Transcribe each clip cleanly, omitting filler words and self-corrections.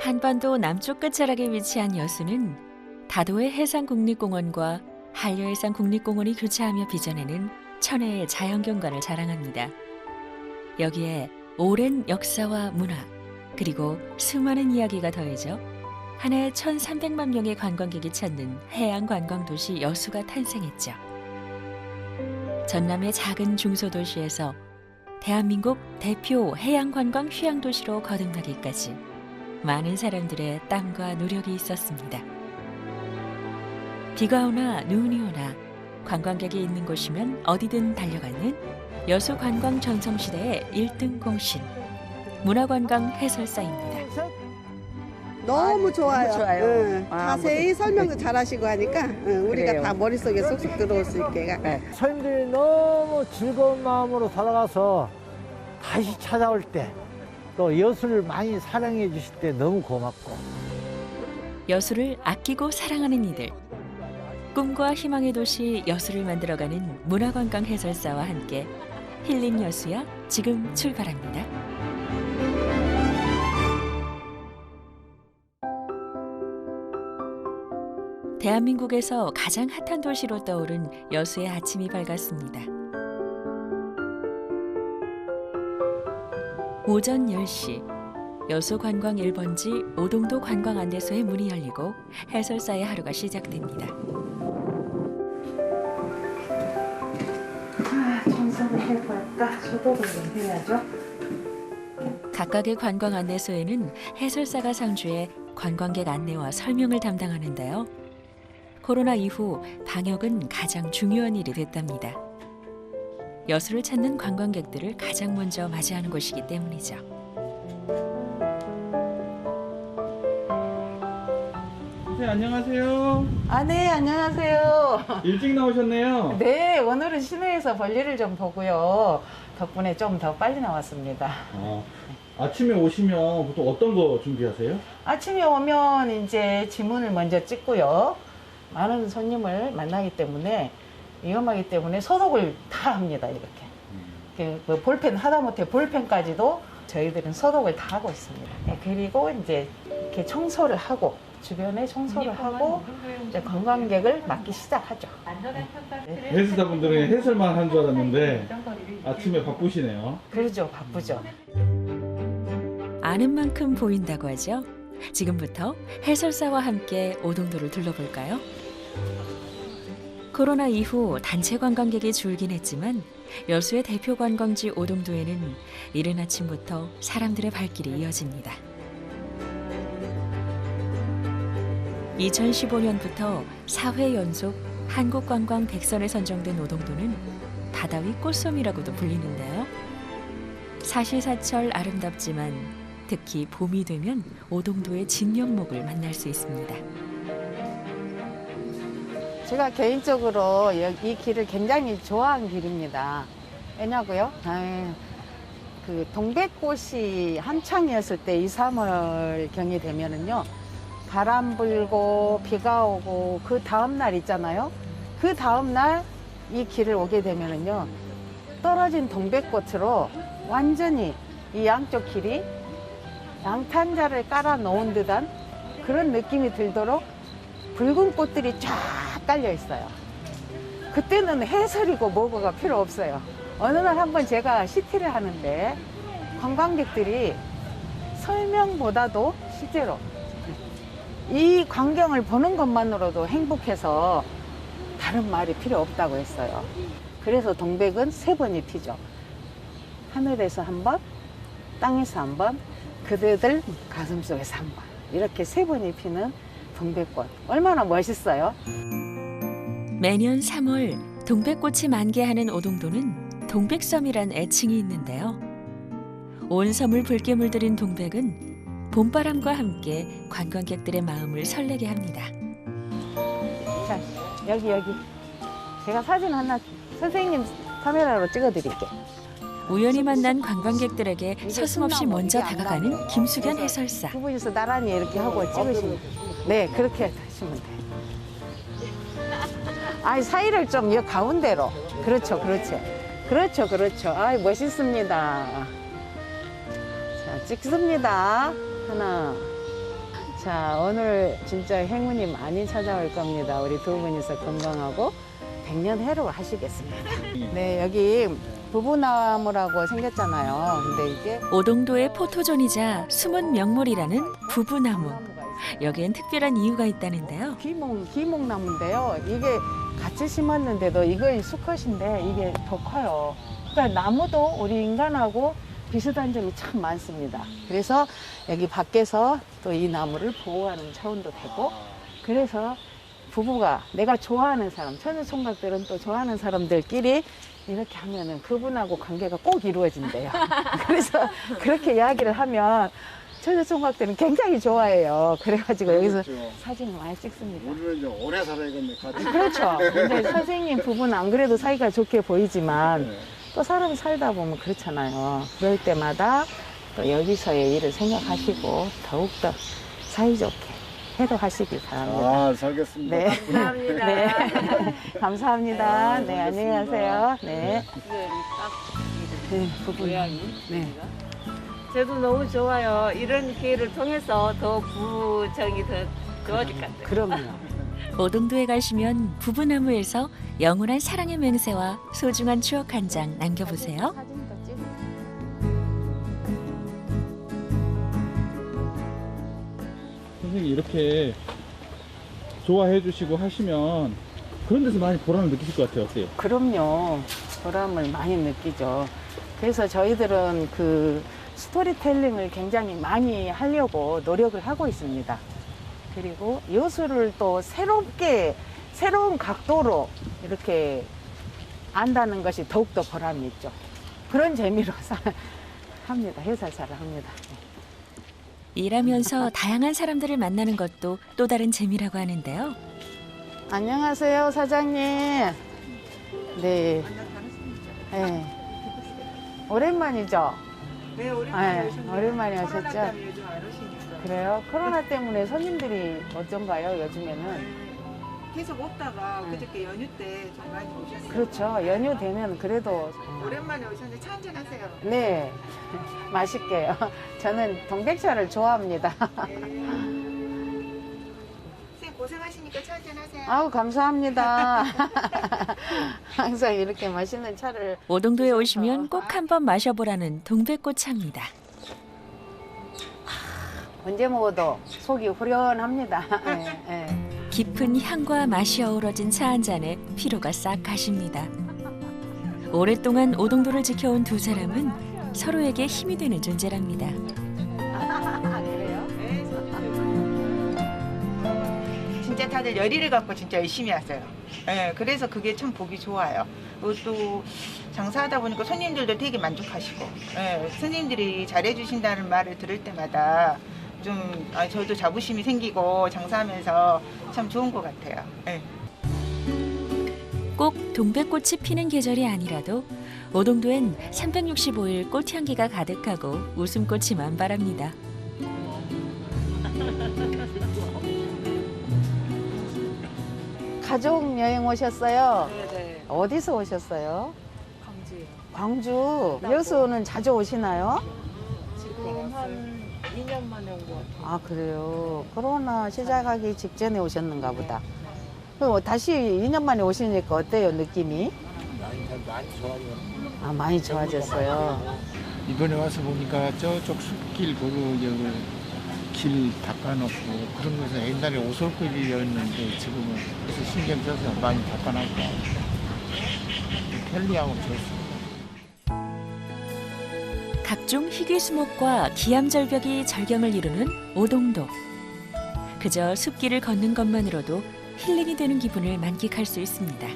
한반도 남쪽 끝자락에 위치한 여수는 다도해 해상국립공원과 한려해상 국립공원이 교차하며 빚어내는 천혜의 자연경관을 자랑합니다. 여기에 오랜 역사와 문화, 그리고 수많은 이야기가 더해져 한 해 1,300만 명의 관광객이 찾는 해양관광도시 여수가 탄생했죠. 전남의 작은 중소도시에서 대한민국 대표 해양관광 휴양도시로 거듭나기까지 많은 사람들의 땀과 노력이 있었습니다. 비가 오나 눈이 오나 관광객이 있는 곳이면 어디든 달려가는 여수 관광 전성시대의 1등 공신, 문화관광 해설사입니다. 너무 좋아요. 너무 좋아요. 응. 아, 자세히 설명도 잘하시고 하니까 우리가 그래요. 다 머릿속에 쏙쏙 들어올 수 있게. 네. 서민들이 너무 즐거운 마음으로 살아가서 다시 찾아올 때 또 여수를 많이 사랑해 주실 때 너무 고맙고. 여수를 아끼고 사랑하는 이들, 꿈과 희망의 도시 여수를 만들어가는 문화관광 해설사와 함께 힐링 여수야 지금 출발합니다. 대한민국에서 가장 핫한 도시로 떠오른 여수의 아침이 밝았습니다. 오전 10시, 여수 관광 1번지 오동도 관광안내소의 문이 열리고 해설사의 하루가 시작됩니다. 청소를 해볼까? 소독을 좀 해야죠. 각각의 관광 안내소에는 해설사가 상주해 관광객 안내와 설명을 담당하는데요. 코로나 이후 방역은 가장 중요한 일이 됐답니다. 여수를 찾는 관광객들을 가장 먼저 맞이하는 곳이기 때문이죠. 선생님 안녕하세요. 네, 안녕하세요. 일찍 나오셨네요. 네, 오늘은 시내에서 볼일을 좀 보고요. 덕분에 좀 더 빨리 나왔습니다. 아침에 오시면 보통 어떤 거 준비하세요? 아침에 오면 이제 지문을 먼저 찍고요. 많은 손님을 만나기 때문에 위험하기 때문에 소독을 다 합니다. 이렇게. 그 볼펜 하다못해 볼펜까지도 저희들은 소독을 다 하고 있습니다. 네, 그리고 이제 이렇게 청소를 하고 주변에 청소를 하고 이제 관광객을 맞기 시작하죠. 해설사분들은 해설만 한 줄 알았는데 아침에 바쁘시네요. 그러죠, 바쁘죠. 아는 만큼 보인다고 하죠. 지금부터 해설사와 함께 오동도를 둘러볼까요? 코로나 이후 단체 관광객이 줄긴 했지만 여수의 대표 관광지 오동도에는 이른 아침부터 사람들의 발길이 이어집니다. 2015년부터 4회 연속 한국관광 100선에 선정된 오동도는 바다 위 꽃섬이라고도 불리는데요. 사시사철 아름답지만 특히 봄이 되면 오동도의 진면목을 만날 수 있습니다. 제가 개인적으로 이 길을 굉장히 좋아하는 길입니다. 왜냐고요? 그 동백꽃이 한창이었을 때 2, 3월 경이 되면은요. 바람 불고 비가 오고 그 다음 날 있잖아요. 그 다음 날 이 길을 오게 되면은요. 떨어진 동백꽃으로 완전히 이 양쪽 길이 양탄자를 깔아 놓은 듯한 그런 느낌이 들도록 붉은 꽃들이 쫙 깔려 있어요. 그때는 해설이고 뭐고가 필요 없어요. 어느 날 한번 제가 CT를 하는데 관광객들이 설명보다도 실제로 이 광경을 보는 것만으로도 행복해서 다른 말이 필요 없다고 했어요. 그래서 동백은 3번이 피죠. 하늘에서 1번, 땅에서 1번, 그대들 가슴속에서 1번. 이렇게 3번이 피는 동백꽃. 얼마나 멋있어요. 매년 3월 동백꽃이 만개하는 오동도는 동백섬이란 애칭이 있는데요. 온 섬을 붉게 물들인 동백은 봄바람과 함께 관광객들의 마음을 설레게 합니다. 자, 여기. 제가 사진 하나 선생님 카메라로 찍어드릴게요. 우연히 만난 관광객들에게 서슴없이 먼저 다가가는 김수견 해설사. 두 분이서 나란히 이렇게 하고 찍으시면 돼요. 네, 그렇게 하시면 돼요. 사이를 좀 여 가운데로. 그렇죠. 멋있습니다. 자, 찍습니다. 하나, 자, 오늘 진짜 행운이 많이 찾아올 겁니다. 우리 두 분이서 건강하고 백년해로 하시겠습니다. 네, 여기 부부나무라고 생겼잖아요. 근데 이게 오동도의 포토존이자 숨은 명물이라는 부부나무. 여기엔 특별한 이유가 있다는데요. 기목나무인데요. 이게 같이 심었는데도 이거 수컷인데 이게 더 커요. 그러니까 나무도 우리 인간하고 비슷한 점이 참 많습니다. 그래서 여기 밖에서 또 이 나무를 보호하는 차원도 되고, 그래서 부부가 내가 좋아하는 사람, 천연총각들은 또 좋아하는 사람들끼리 이렇게 하면은 그분하고 관계가 꼭 이루어진대요. 그래서 그렇게 이야기를 하면 천연총각들은 굉장히 좋아해요. 그래가지고 여기서 사진을 많이 찍습니다. 우리는 이제 오래 살아야겠네, 같이. 그렇죠. 근데 선생님 부부는 안 그래도 사이가 좋게 보이지만 또 사람 살다 보면 그렇잖아요. 그럴 때마다 또 여기서의 일을 생각하시고 더욱더 사이좋게 해도하시길 바랍니다. 아, 살겠습니다. 네. 감사합니다. 네. 감사합니다. 네, 안녕히 가세요. 네. 네, 부부. 네. 저도 너무 좋아요. 이런 기회를 통해서 더 부정이 더 좋아질 것 같아요. 그럼요. 오동도에 가시면 부부나무에서 영원한 사랑의 맹세와 소중한 추억 한 장 남겨보세요. 사진도 찍고. 선생님 이렇게 좋아해 주시고 하시면 그런 데서 많이 보람을 느끼실 것 같아요. 어때요? 그럼요. 보람을 많이 느끼죠. 그래서 저희들은 그 스토리텔링을 굉장히 많이 하려고 노력을 하고 있습니다. 그리고 여수를 또 새로운 각도로 이렇게 안다는 것이 더욱더 보람이 있죠. 그런 재미로 합니다. 해설사를 합니다. 일하면서 다양한 사람들을 만나는 것도 또 다른 재미라고 하는데요. 안녕하세요, 사장님. 네. 네. 오랜만이죠? 네, 오랜만에 오셨죠? 그래요? 코로나 때문에 손님들이 어쩐가요, 요즘에는? 계속 없다가 그저께 연휴 때 좀 많이 오셨어요. 그렇죠. 연휴 되면 그래도. 오랜만에 오셨는데 차 한잔 하세요. 네. 맛있게요. 저는 동백차를 좋아합니다. 선생님 고생하시니까 차 한잔 하세요. 아우, 감사합니다. 항상 이렇게 맛있는 차를. 오동도에 오시면 꼭 한번 마셔보라는 동백꽃차입니다. 언제 먹어도 속이 후련합니다. 네, 네. 깊은 향과 맛이 어우러진 차 한 잔에 피로가 싹 가십니다. 오랫동안 오동도를 지켜온 두 사람은 서로에게 힘이 되는 존재랍니다. 그래요? 진짜 다들 열의를 갖고 진짜 열심히 하세요. 네, 그래서 그게 참 보기 좋아요. 그리고 또 장사하다 보니까 손님들도 되게 만족하시고, 네, 손님들이 잘해주신다는 말을 들을 때마다 좀 저도 자부심이 생기고 장사하면서 참 좋은 것 같아요. 네. 꼭 동백꽃이 피는 계절이 아니라도 오동도엔 365일 꽃향기가 가득하고 웃음꽃이 만발합니다. 가족 여행 오셨어요? 네네. 어디서 오셨어요? 광주요. 광주. 여수는 자주 오시나요? 지금 한 2년 만에 온 것 같아요. 아, 그래요. 코로나 시작하기 직전에 오셨는가 보다. 그럼 다시 2년 만에 오시니까 어때요, 느낌이? 많이 좋아요. 아, 많이 좋아졌어요. 이번에 와서 보니까 저쪽 숲길 여기 길 닦아놓고 그런 것은 옛날에 오솔길이었는데 지금은 그래서 신경 써서 많이 닦아놨고 편리하고 좋습니다. 각종 희귀수목과 기암절벽이 절경을 이루는 오동도. 그저 숲길을 걷는 것만으로도 힐링이 되는 기분을 만끽할 수 있습니다.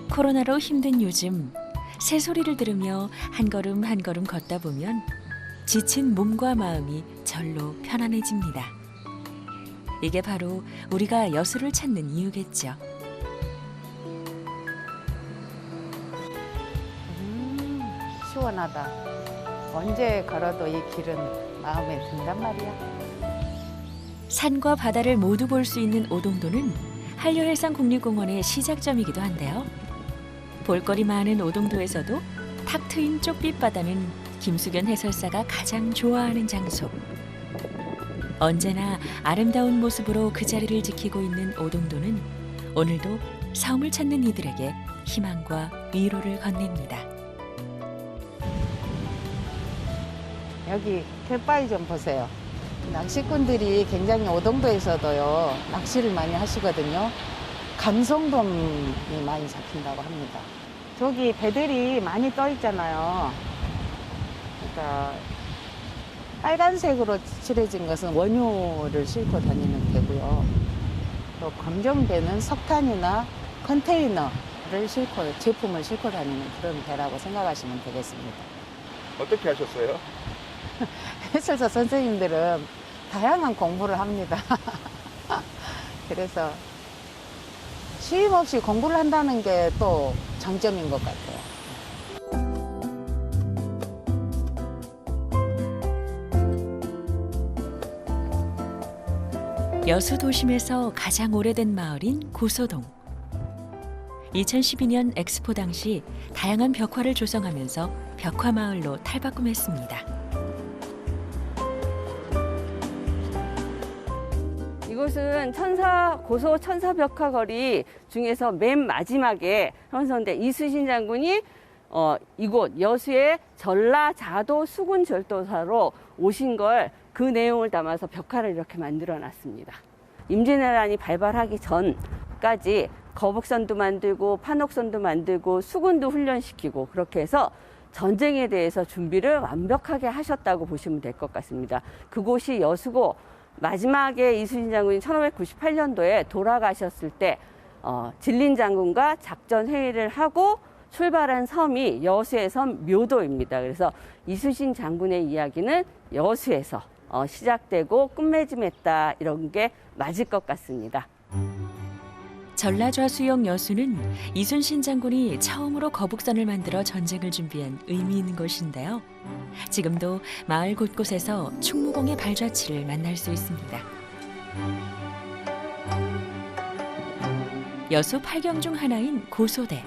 코로나로 힘든 요즘 새소리를 들으며 한 걸음 한 걸음 걷다 보면 지친 몸과 마음이 절로 편안해집니다. 이게 바로 우리가 여수를 찾는 이유겠죠. 시원하다. 언제 걸어도 이 길은 마음에 든단 말이야. 산과 바다를 모두 볼 수 있는 오동도는 한려해상국립공원의 시작점이기도 한데요. 볼거리 많은 오동도에서도 탁 트인 쪽빛 바다는 김수견 해설사가 가장 좋아하는 장소. 언제나 아름다운 모습으로 그 자리를 지키고 있는 오동도는 오늘도 섬을 찾는 이들에게 희망과 위로를 건넵니다. 여기 갯바위 좀 보세요. 낚시꾼들이 굉장히 오동도에서도요 낚시를 많이 하시거든요. 감성돔이 많이 잡힌다고 합니다. 저기 배들이 많이 떠 있잖아요. 그러니까 빨간색으로 칠해진 것은 원유를 싣고 다니는 배고요. 또 검정배는 석탄이나 컨테이너를 싣고 제품을 싣고 다니는 그런 배라고 생각하시면 되겠습니다. 어떻게 하셨어요? 해설사 선생님들은 다양한 공부를 합니다. 그래서 쉼 없이 공부를 한다는 게 또 장점인 것 같아요. 여수 도심에서 가장 오래된 마을인 고소동. 2012년 엑스포 당시 다양한 벽화를 조성하면서 벽화마을로 탈바꿈했습니다. 이곳은 고소 천사벽화거리 중에서 맨 마지막에 형성된 이순신 장군이 이곳 여수의 전라자도 수군절도사로 오신 걸 그 내용을 담아서 벽화를 이렇게 만들어 놨습니다. 임진왜란이 발발하기 전까지 거북선도 만들고 판옥선도 만들고 수군도 훈련시키고 그렇게 해서 전쟁에 대해서 준비를 완벽하게 하셨다고 보시면 될 것 같습니다. 그곳이 여수고 마지막에 이순신 장군이 1598년도에 돌아가셨을 때 진린 장군과 작전 회의를 하고 출발한 섬이 여수의 섬 묘도입니다. 그래서 이순신 장군의 이야기는 여수에서 시작되고 끝맺음했다 이런 게 맞을 것 같습니다. 전라좌수역 여수는 이순신 장군이 처음으로 거북선을 만들어 전쟁을 준비한 의미 있는 곳인데요. 지금도 마을 곳곳에서 충무공의 발자취를 만날 수 있습니다. 여수 8경 중 하나인 고소대.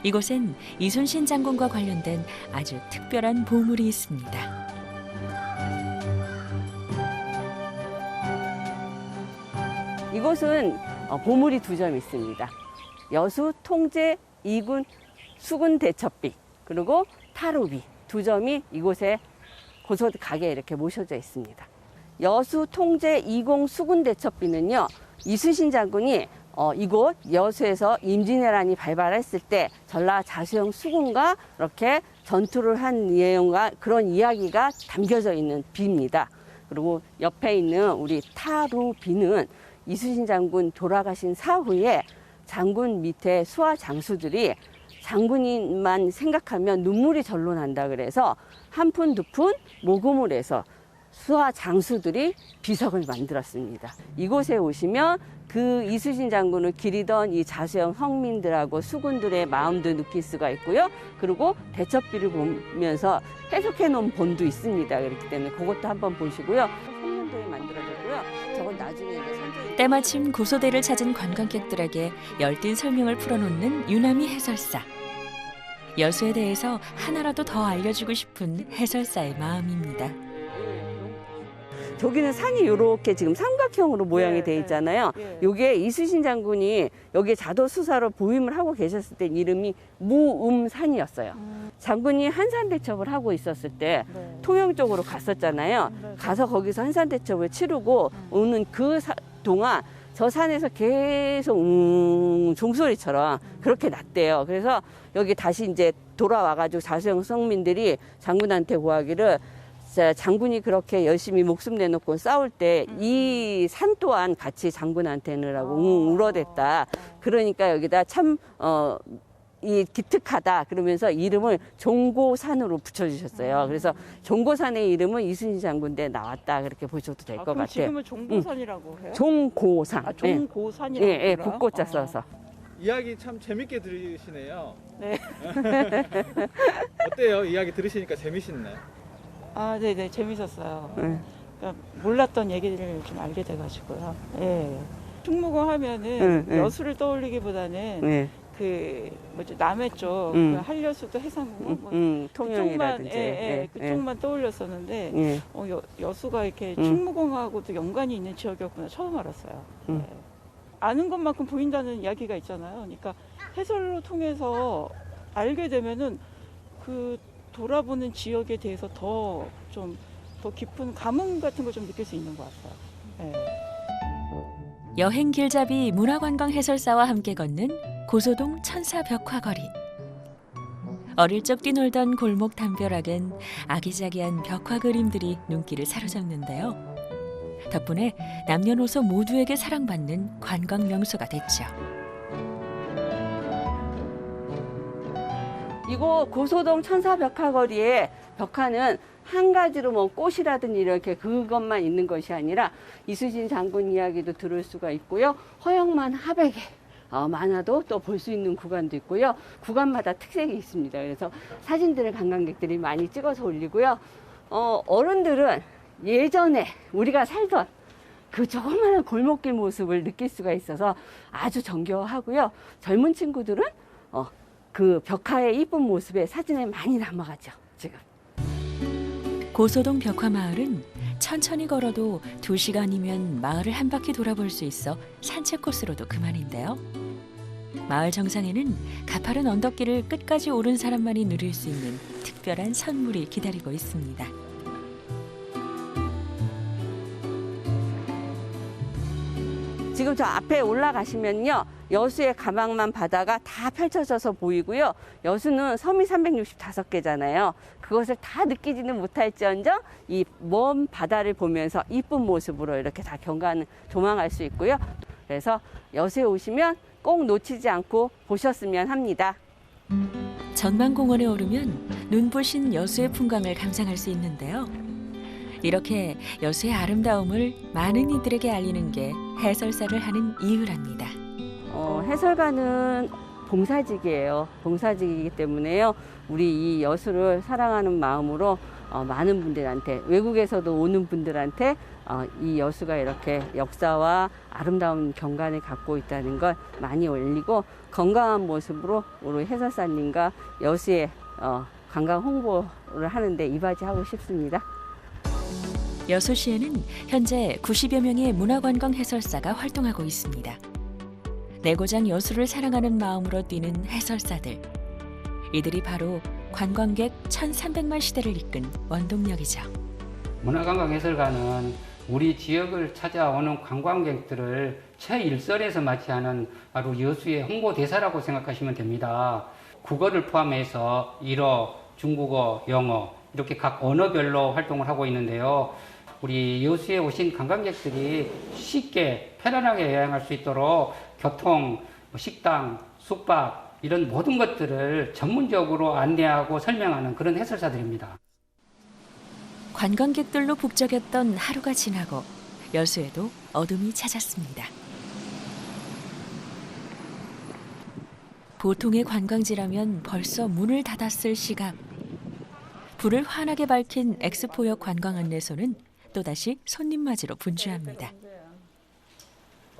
이곳엔 이순신 장군과 관련된 아주 특별한 보물이 있습니다. 이곳은 보물이 2점 있습니다. 여수 통제 2군 수군 대첩비 그리고 타로비 2점이 이곳에 고소대 가게에 이렇게 모셔져 있습니다. 여수 통제 2공 수군 대첩비는요. 이순신 장군이 이곳 여수에서 임진왜란이 발발했을 때 전라 자수영 수군과 이렇게 전투를 한 내용과 그런 이야기가 담겨져 있는 비입니다. 그리고 옆에 있는 우리 타루비는 이순신 장군 돌아가신 사후에 장군 밑에 수하 장수들이 장군님만 생각하면 눈물이 절로 난다 그래서 한 푼, 2푼 모금을 해서 수하 장수들이 비석을 만들었습니다. 이곳에 오시면 그 이순신 장군을 기리던 이 자수형 성민들하고 수군들의 마음도 느낄 수가 있고요. 그리고 대첩비를 보면서 해석해 놓은 본도 있습니다. 그렇기 때문에 그것도 한번 보시고요. 성문도에 만들어졌고요. 저건 나중에 이제 선조님 때마침 고소대를 찾은 관광객들에게 열띤 설명을 풀어놓는 유남희 해설사. 여수에 대해서 하나라도 더 알려주고 싶은 해설사의 마음입니다. 저기는 산이 이렇게 지금 삼각형으로 모양이 돼 있잖아요. 요게 이순신 장군이 여기에 자도수사로 보임을 하고 계셨을 때 이름이 무음산이었어요. 장군이 한산대첩을 하고 있었을 때 통영 쪽으로 갔었잖아요. 가서 거기서 한산대첩을 치르고 오는 그 동안 저 산에서 계속 종소리처럼 그렇게 났대요. 그래서 여기 다시 이제 돌아와가지고 자수형 성민들이 장군한테 구하기를 장군이 그렇게 열심히 목숨 내놓고 싸울 때 이 산 또한 같이 장군한테느라고 울어댔다. 그러니까 여기다 참 이 기특하다 그러면서 이름을 종고산으로 붙여주셨어요. 그래서 종고산의 이름은 이순신 장군대 나왔다 그렇게 보셔도 될 것 같아요. 지금은 종고산이라고 해요? 종고산. 종고산이라고. 예, 국고자 써서. 이야기 참 재밌게 들으시네요. 네. 어때요? 이야기 들으시니까 재미있나요? 아, 네네, 재밌었어요. 그러니까 몰랐던 얘기를 좀 알게 돼가지고요. 예. 충무공 하면은 여수를 떠올리기보다는 그 뭐지 남해 쪽 그 한려수도 해상공원 뭐 통영이라든지 그쪽만 떠올렸었는데 예. 여수가 이렇게 충무공하고도 연관이 있는 지역이었구나 처음 알았어요. 네. 아는 것만큼 보인다는 이야기가 있잖아요. 그러니까 해설로 통해서 알게 되면은 그 돌아보는 지역에 대해서 더 깊은 감흥 같은 걸 좀 느낄 수 있는 것 같아요. 네. 여행 길잡이 문화관광 해설사와 함께 걷는 고소동 천사벽화거리. 어릴 적 뛰놀던 골목 담벼락엔 아기자기한 벽화 그림들이 눈길을 사로잡는데요. 덕분에 남녀노소 모두에게 사랑받는 관광 명소가 됐죠. 이곳 고소동 천사벽화거리의 벽화는 한 가지로 뭐 꽃이라든지 이렇게 그것만 있는 것이 아니라 이수진 장군 이야기도 들을 수가 있고요. 허영만 하백의 만화도 또 볼 수 있는 구간도 있고요. 구간마다 특색이 있습니다. 그래서 사진들을 관광객들이 많이 찍어서 올리고요. 어른들은 예전에 우리가 살던 그 조그마한 골목길 모습을 느낄 수가 있어서 아주 정겨워하고요. 젊은 친구들은 그 벽화의 이쁜 모습에 사진에 많이 남아가죠, 지금. 고소동 벽화마을은 천천히 걸어도 2시간이면 마을을 한 바퀴 돌아볼 수 있어 산책 코스로도 그만인데요. 마을 정상에는 가파른 언덕길을 끝까지 오른 사람만이 누릴 수 있는 특별한 선물이 기다리고 있습니다. 지금 저 앞에 올라가시면요. 여수의 가망만 바다가 다 펼쳐져서 보이고요. 여수는 섬이 365개잖아요. 그것을 다 느끼지는 못할지언정 이 먼 바다를 보면서 이쁜 모습으로 이렇게 다 조망할 수 있고요. 그래서 여수에 오시면 꼭 놓치지 않고 보셨으면 합니다. 전망공원에 오르면 눈부신 여수의 풍광을 감상할 수 있는데요. 이렇게 여수의 아름다움을 많은 이들에게 알리는 게 해설사를 하는 이유랍니다. 해설가는 봉사직이에요. 봉사직이기 때문에요. 우리 이 여수를 사랑하는 마음으로 많은 분들한테, 외국에서도 오는 분들한테 이 여수가 이렇게 역사와 아름다운 경관을 갖고 있다는 걸 많이 올리고 건강한 모습으로 우리 해설사님과 여수의 관광 홍보를 하는데 이바지하고 싶습니다. 여수시에는 현재 90여 명의 문화관광 해설사가 활동하고 있습니다. 내 고장 여수를 사랑하는 마음으로 뛰는 해설사들. 이들이 바로 관광객 1,300만 시대를 이끈 원동력이죠. 문화관광 해설가는 우리 지역을 찾아오는 관광객들을 최일선에서 맞이하는 바로 여수의 홍보대사라고 생각하시면 됩니다. 국어를 포함해서 일어, 중국어, 영어 이렇게 각 언어별로 활동을 하고 있는데요. 우리 여수에 오신 관광객들이 쉽게 편안하게 여행할 수 있도록 교통, 식당, 숙박 이런 모든 것들을 전문적으로 안내하고 설명하는 그런 해설사들입니다. 관광객들로 북적였던 하루가 지나고 여수에도 어둠이 찾았습니다. 보통의 관광지라면 벌써 문을 닫았을 시각. 불을 환하게 밝힌 엑스포역 관광 안내소는 또다시 손님 맞이로 분주합니다.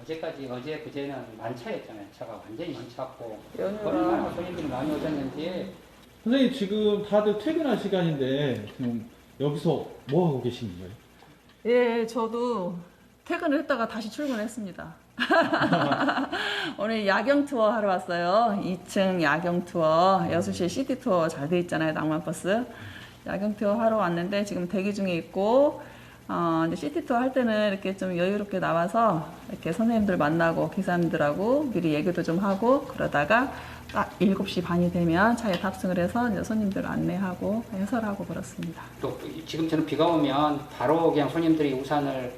어제까지 어제 그제는 만차였잖아요. 차가 완전히 만차고 얼마나 손님들이 많이 오셨는지. 선생님 지금 다들 퇴근할 시간인데 지금 여기서 뭐 하고 계신 거예요? 예, 저도 퇴근을 했다가 다시 출근했습니다. 오늘 야경 투어 하러 왔어요. 2층 야경 투어, 여수시 시티 투어 잘 돼 있잖아요, 낭만버스. 야경 투어 하러 왔는데 지금 대기 중에 있고, 이제 시티 투어 할 때는 이렇게 좀 여유롭게 나와서 이렇게 선생님들 만나고 기사님들하고 미리 얘기도 좀 하고 그러다가 딱 7시 반이 되면 차에 탑승을 해서 이제 손님들 안내하고 해설하고 그렇습니다. 또 지금처럼 비가 오면 바로 그냥 손님들이 우산을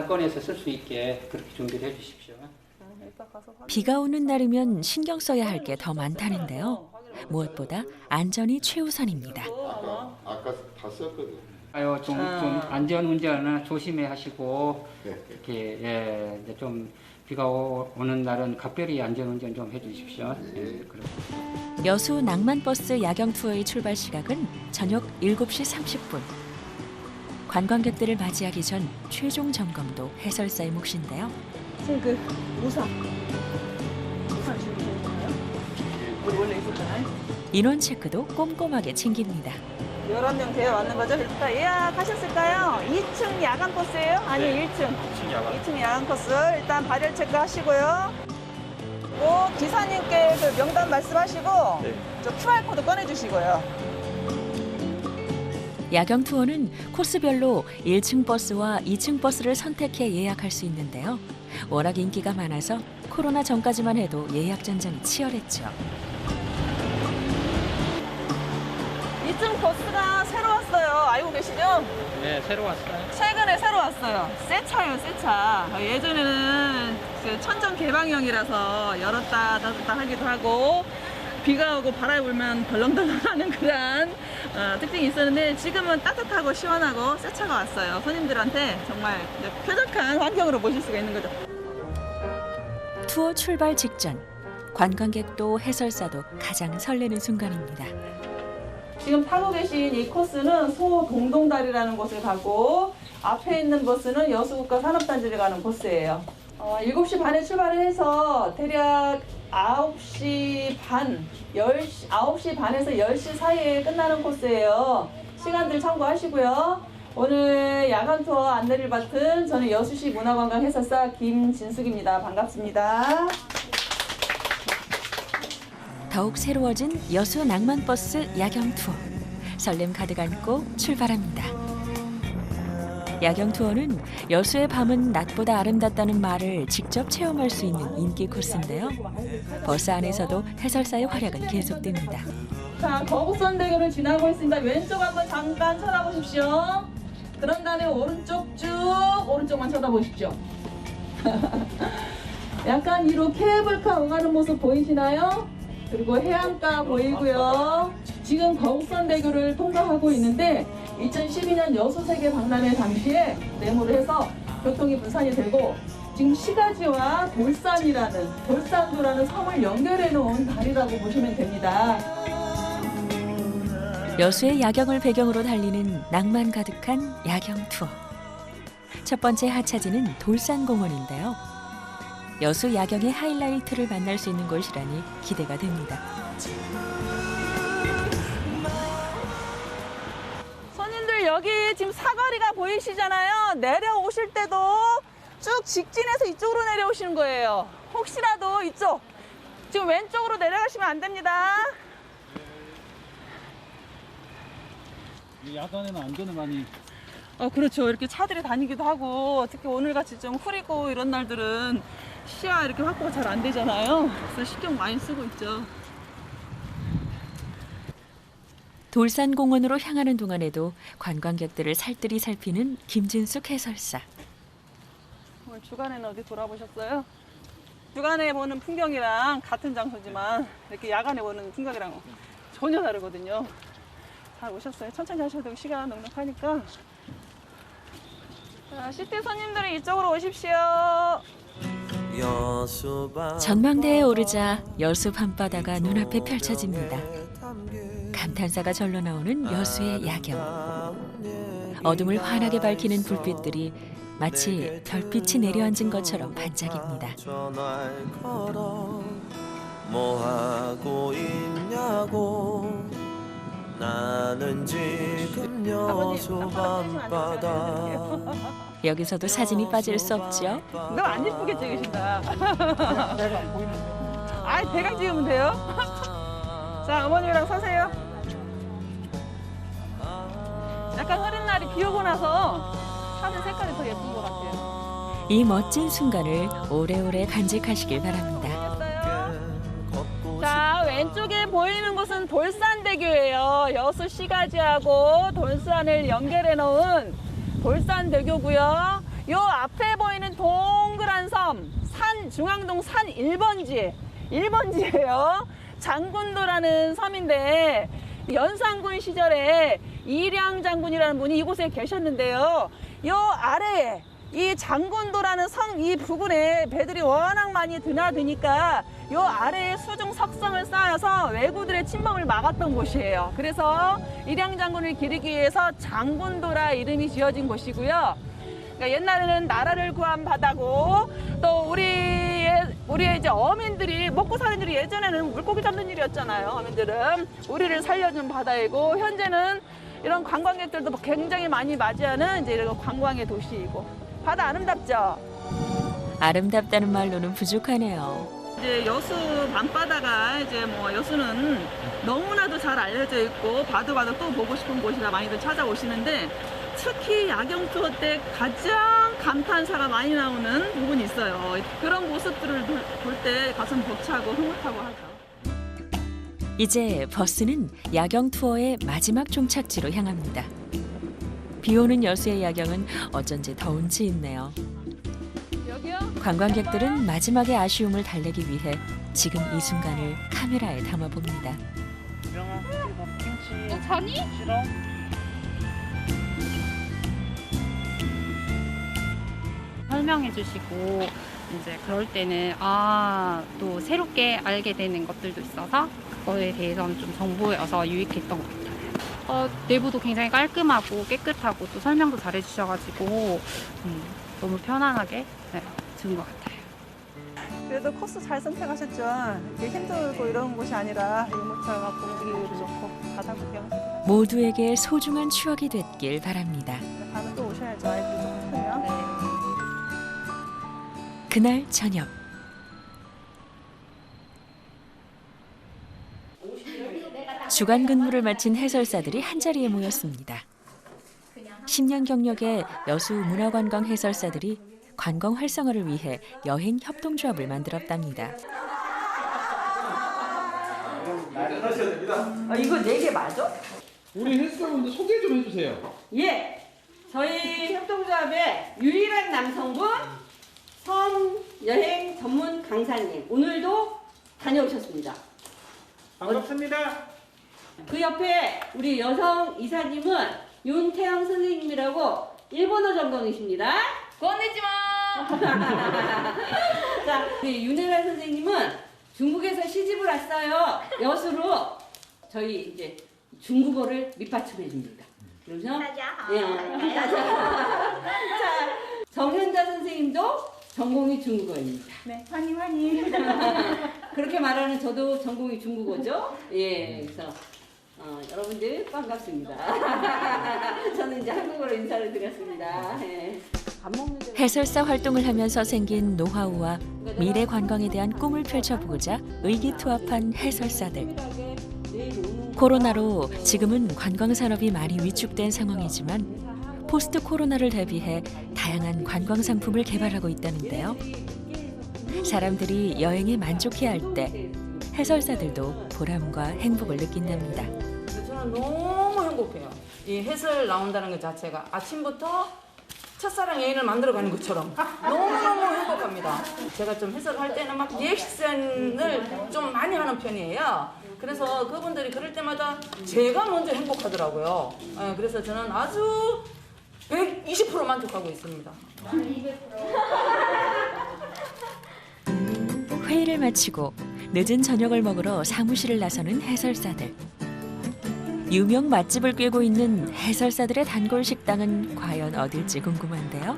꺼내서 쓸 수 있게 그렇게 준비를 해주십시오. 비가 오는 날이면 신경 써야 할 게 더 많다는데요. 무엇보다 안전이 최우선입니다. 아까 봤었거든. 좀 안전 운전 조심해 하시고 이렇게 이제 좀 비가 오는 날은 각별히 안전 운전 좀 해주십시오. 여수 낭만버스 야경 투어의 출발 시각은 저녁 7시 30분. 관광객들을 맞이하기 전 최종 점검도 해설사의 몫인데요. 선생님, 그 우산 준비되셨나요? 우리 원래 있었잖아요. 인원 체크도 꼼꼼하게 챙깁니다. 11명 되어 왔는 거죠? 일단 예약하셨을까요? 2층 야간 코스예요? 아니요, 1층. 2층 야간 코스. 일단 발열 체크 하시고요. 꼭 기사님께 그 명단 말씀하시고 저 QR코드 꺼내주시고요. 야경 투어는 코스별로 1층 버스와 2층 버스를 선택해 예약할 수 있는데요. 워낙 인기가 많아서 코로나 전까지만 해도 예약 전쟁이 치열했죠. 2층 버스가 새로 왔어요. 알고 계시죠? 네, 새로 왔어요. 최근에 새로 왔어요. 새 차예요, 새 차. 예전에는 그 천정 개방형이라서 열었다 닫았다 하기도 하고 비가 오고 바람이 불면 덜렁덜렁하는 그런 특징이 있었는데 지금은 따뜻하고 시원하고 새 차가 왔어요. 손님들한테 정말 쾌적한 환경으로 모실 수가 있는 거죠. 투어 출발 직전 관광객도 해설사도 가장 설레는 순간입니다. 지금 타고 계신 이 코스는 소동동다리라는 곳을 가고 앞에 있는 버스는 여수국가 산업단지를 가는 코스예요. 7시 반에 출발을 해서 대략 9시 반, 9시 반에서 10시 사이에 끝나는 코스예요. 시간들 참고하시고요. 오늘 야간 투어 안내를 맡은 저는 여수시 문화관광 해설사 김진숙입니다. 반갑습니다. 더욱 새로워진 여수 낭만버스 야경 투어. 설렘 가득 안고 출발합니다. 야경 투어는 여수의 밤은 낮보다 아름답다는 말을 직접 체험할 수 있는 인기 코스인데요. 버스 안에서도 해설사의 활약은 계속됩니다. 자, 거북선대교를 지나고 있습니다. 왼쪽 한번 잠깐 쳐다보십시오. 그런 다음에 오른쪽 쭉 오른쪽만 쳐다보십시오. 약간 위로 케이블카 오가는 모습 보이시나요? 그리고 해안가 보이고요. 지금 거북선대교를 통과하고 있는데 2012년 여수세계 박람회 당시에 네모를 해서 교통이 분산이 되고 지금 시가지와 돌산도라는 섬을 연결해 놓은 다리라고 보시면 됩니다. 여수의 야경을 배경으로 달리는 낭만 가득한 야경 투어. 첫 번째 하차지는 돌산공원인데요. 여수 야경의 하이라이트를 만날 수 있는 곳이라니 기대가 됩니다. 손님들 여기 지금 사거리가 보이시잖아요. 내려오실 때도 쭉 직진해서 이쪽으로 내려오시는 거예요. 혹시라도 이쪽 지금 왼쪽으로 내려가시면 안 됩니다. 야간에는 안전을 많이. 그렇죠. 이렇게 차들이 다니기도 하고 특히 오늘같이 좀 흐리고 이런 날들은 시야 이렇게 확보가 잘 안 되잖아요. 그래서 신경 많이 쓰고 있죠. 돌산공원으로 향하는 동안에도 관광객들을 살뜰히 살피는 김진숙 해설사. 오늘 주간에는 어디 돌아보셨어요? 주간에 보는 풍경이랑 같은 장소지만 이렇게 야간에 보는 풍경이랑 전혀 다르거든요. 잘 오셨어요. 천천히 하셔도 되고 시간 넉넉하니까. 자, 시티 손님들은 이쪽으로 오십시오. 전망대에 오르자 여수 밤바다가 눈앞에 펼쳐집니다. 감탄사가 절로 나오는 여수의 야경. 어둠을 환하게 밝히는 불빛들이 마치 별빛이 내려앉은 것처럼 반짝입니다. 뭐 하고 있냐고 나는 지금 여수 밤바다. 여기서도 사진이 빠질 수 없죠. 너무 안 예쁘게 찍으신다. 내가 안 보이는데. 아, 대강 찍으면 돼요. 자, 어머님이랑 서세요. 약간 흐린 날이 비 오고 나서 사진 색깔이 더 예쁜 것 같아요. 이 멋진 순간을 오래오래 간직하시길 바랍니다. 자, 왼쪽에 보이는 곳은 돌산대교예요. 여수 시가지하고 돌산을 연결해 놓은 돌산대교고요. 요 앞에 보이는 동그란 섬, 중앙동 산 1번지예요. 장군도라는 섬인데 연산군 시절에 이량 장군이라는 분이 이곳에 계셨는데요. 요 아래에 이 장군도라는 섬 이 부근에 배들이 워낙 많이 드나드니까 요 아래에 수중 석성을 쌓아서 왜구들의 침범을 막았던 곳이에요. 그래서 이량 장군을 기리기 위해서 장군도라 이름이 지어진 곳이고요. 그러니까 옛날에는 나라를 구한 바다고 또 우리 우리의 이제 어민들이 먹고 사는 일이 예전에는 물고기 잡는 일이었잖아요. 어민들은 우리를 살려준 바다이고 현재는 이런 관광객들도 굉장히 많이 맞이하는 이제 이런 관광의 도시이고 바다 아름답죠. 아름답다는 말로는 부족하네요. 이제 여수 밤바다가 이제 뭐 여수는 너무나도 잘 알려져 있고 봐도 또 보고 싶은 곳이라 많이들 찾아오시는데 특히 야경 투어 때 가장 감탄사가 많이 나오는 부분이 있어요. 그런 모습들을 볼 때 가슴 벅차고 흐뭇하고 하죠. 이제 버스는 야경 투어의 마지막 종착지로 향합니다. 비 오는 여수의 야경은 어쩐지 더 운치 있네요. 여기요? 관광객들은 마지막의 아쉬움을 달래기 위해 지금 이 순간을 카메라에 담아봅니다. 전이? 설명해 주시고 이제 그럴 때는 또 새롭게 알게 되는 것들도 있어서 그거에 대해서는 좀 정보여서 유익했던 것 같아요. 내부도 굉장히 깔끔하고 깨끗하고 또 설명도 잘해 주셔가지고 너무 편안하게 들은 것 같아요. 그래도 코스 잘 선택하셨죠. 이렇게 힘들고 이런 곳이 아니라 유모차가 보기도 좋고 바다 구경. 모두에게 소중한 추억이 됐길 바랍니다. 다음에 또 오셔야죠. 아이들 조금 크면. 그날 저녁. 주간 근무를 마친 해설사들이 한자리에 모였습니다. 10년 경력의 여수 문화관광 해설사들이 관광 활성화를 위해 여행 협동조합을 만들었답니다. 이거 4개 맞아? 우리 해설사분들 소개 좀 해주세요. 예, 저희 협동조합의 유일한 남성분 섬 여행 전문 강사님 오늘도 다녀오셨습니다. 반갑습니다. 그 옆에 우리 여성 이사님은 윤태영 선생님이라고 일본어 전공이십니다. 꺼내지마. 자, 우리 윤혜라 선생님은 중국에서 시집을 왔어요. 여수로 저희 이제 중국어를 밑받침해 줍니다. 그러죠? 예. 자, 정현자 선생님도 전공이 중국어입니다. 네, 환희. 그렇게 말하는 저도 전공이 중국어죠. 예, 그래서 여러분들 반갑습니다. 저는 이제 한국어로 인사를 드렸습니다. 예. 해설사 활동을 하면서 생긴 노하우와 미래 관광에 대한 꿈을 펼쳐보고자 의기투합한 해설사들. 코로나로 지금은 관광 산업이 많이 위축된 상황이지만 포스트 코로나를 대비해 다양한 관광 상품을 개발하고 있다는데요. 사람들이 여행에 만족해할 때 해설사들도 보람과 행복을 느낀답니다. 저는 너무 행복해요. 이 해설 나온다는 것 자체가 아침부터 첫사랑 여인을 만들어가는 것처럼 너무너무 행복합니다. 제가 좀 해설할 때는 막 리액션을 좀 많이 하는 편이에요. 그래서 그분들이 그럴 때마다 제가 먼저 행복하더라고요. 그래서 저는 아주 120% 만족하고 있습니다. 회의를 마치고 늦은 저녁을 먹으러 사무실을 나서는 해설사들. 유명 맛집을 꿰고 있는 해설사들의 단골 식당은 과연 어딜지 궁금한데요.